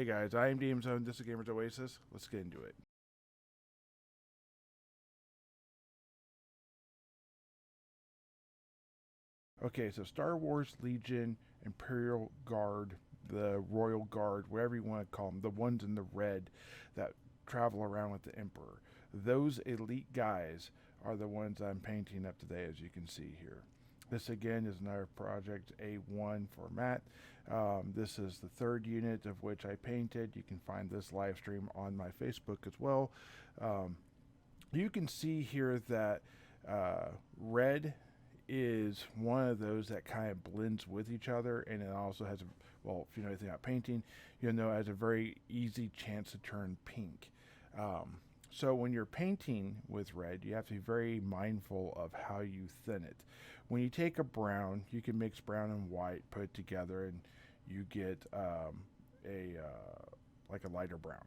Hey guys, I am DM Zone. This is Gamers Oasis. Let's get into it. Okay, so Star Wars Legion, Imperial Guard, the Royal Guard, whatever you want to call them, the ones in the red that travel around with the Emperor. Those elite guys are the ones I'm painting up today, as you can see here. This again is another Project A1 format. This is the third unit of which I painted. You can find this live stream on my Facebook as well. You can see here that red is one of those that kind of blends with each other, and it also has a, well, if you know anything about painting, you'll know it has a very easy chance to turn pink. So when you're painting with red, you have to be very mindful of how you thin it. When you take a brown, you can mix brown and white, put it together, and you get like a lighter brown.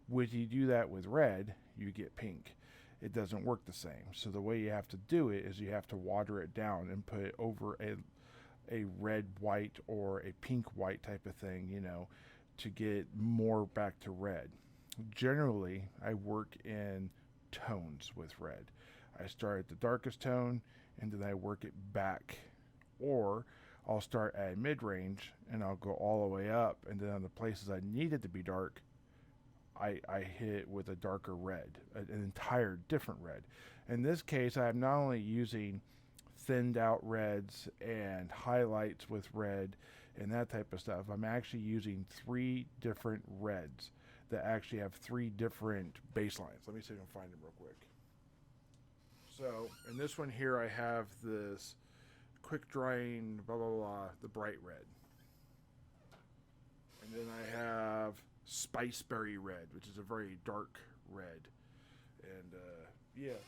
When you do that with red, you get pink. It doesn't work the same. So the way you have to do it is you have to water it down and put it over a red white or a pink white type of thing, you know, to get more back to red. Generally, I work in tones with red. I start at the darkest tone and then I work it back. Or I'll start at mid-range and I'll go all the way up, and then on the places I need it to be dark, I hit it with a darker red, an entire different red. In this case, I'm not only using thinned out reds and highlights with red and that type of stuff, I'm actually using 3 different reds that actually have 3 different baselines. Let me see if I can find them real quick. So in this one here, I have this quick drying, blah, blah, blah, the bright red. And then I have Spiceberry red, which is a very dark red. And yeah.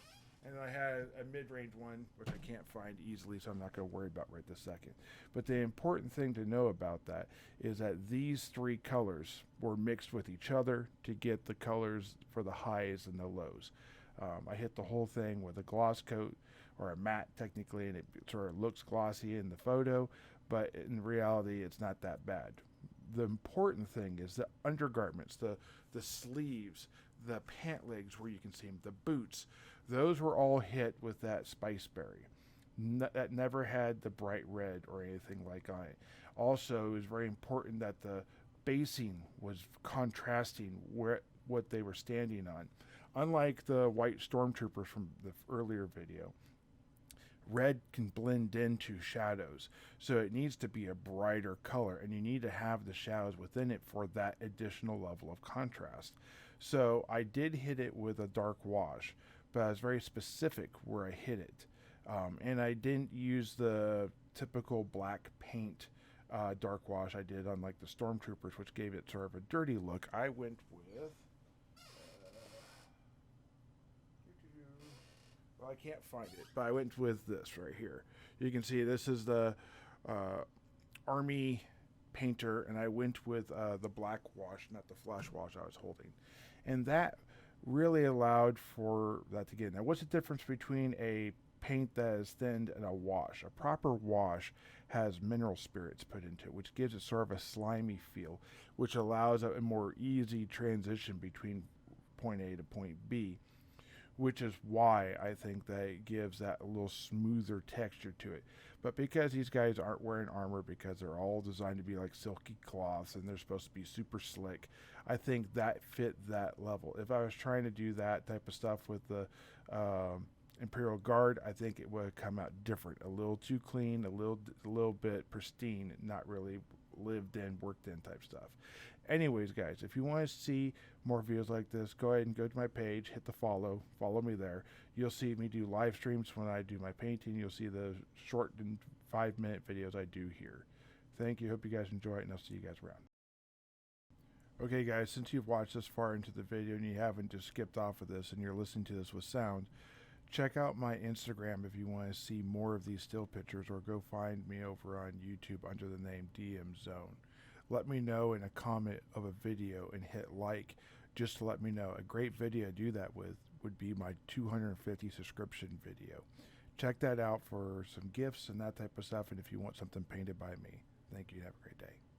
And I had a mid-range one, which I can't find easily, so I'm not going to worry about right this second. But the important thing to know about that is that these 3 colors were mixed with each other to get the colors for the highs and the lows. I hit the whole thing with a gloss coat, or a matte technically, and it sort of looks glossy in the photo, but in reality it's not that bad. The important thing is the undergarments, the sleeves, the pant legs where you can see them, the boots. Those were all hit with that Spiceberry. That never had the bright red or anything like on it. Also, it was very important that the basing was contrasting what they were standing on. Unlike the white stormtroopers from the earlier video, red can blend into shadows, so it needs to be a brighter color, and you need to have the shadows within it for that additional level of contrast. So I did hit it with a dark wash, but I was very specific where I hit it, and I didn't use the typical black paint dark wash I did on like the stormtroopers, which gave it sort of a dirty look. I went with well, I can't find it, but I went with this right here. You can see this is the Army painter, and I went with the black wash, not the flash wash I was holding. And that really allowed for that to get. Now, what's the difference between a paint that is thinned and a wash? A proper wash has mineral spirits put into it, which gives it sort of a slimy feel, which allows a more easy transition between point A to point B, which is why I think that it gives that a little smoother texture to it. But because these guys aren't wearing armor, because they're all designed to be like silky cloths and they're supposed to be super slick, I think that fit that level. If I was trying to do that type of stuff with the Imperial Guard, I think it would have come out different. A little too clean, a little bit pristine, not really lived in, worked in type stuff. Anyways, guys, if you want to see more videos like this, go ahead and go to my page, hit the follow me there. You'll see me do live streams when I do my painting. You'll see the short and 5-minute videos I do here. Thank you. Hope you guys enjoy it, and I'll see you guys around. Okay, guys, since you've watched this far into the video and you haven't just skipped off of this and you're listening to this with sound, check out my Instagram if you want to see more of these still pictures, or go find me over on YouTube under the name DM Zone. Let me know in a comment of a video and hit like, just to let me know. A great video to do that with would be my 250 subscription video. Check that out for some gifts and that type of stuff, and if you want something painted by me. Thank you. Have a great day.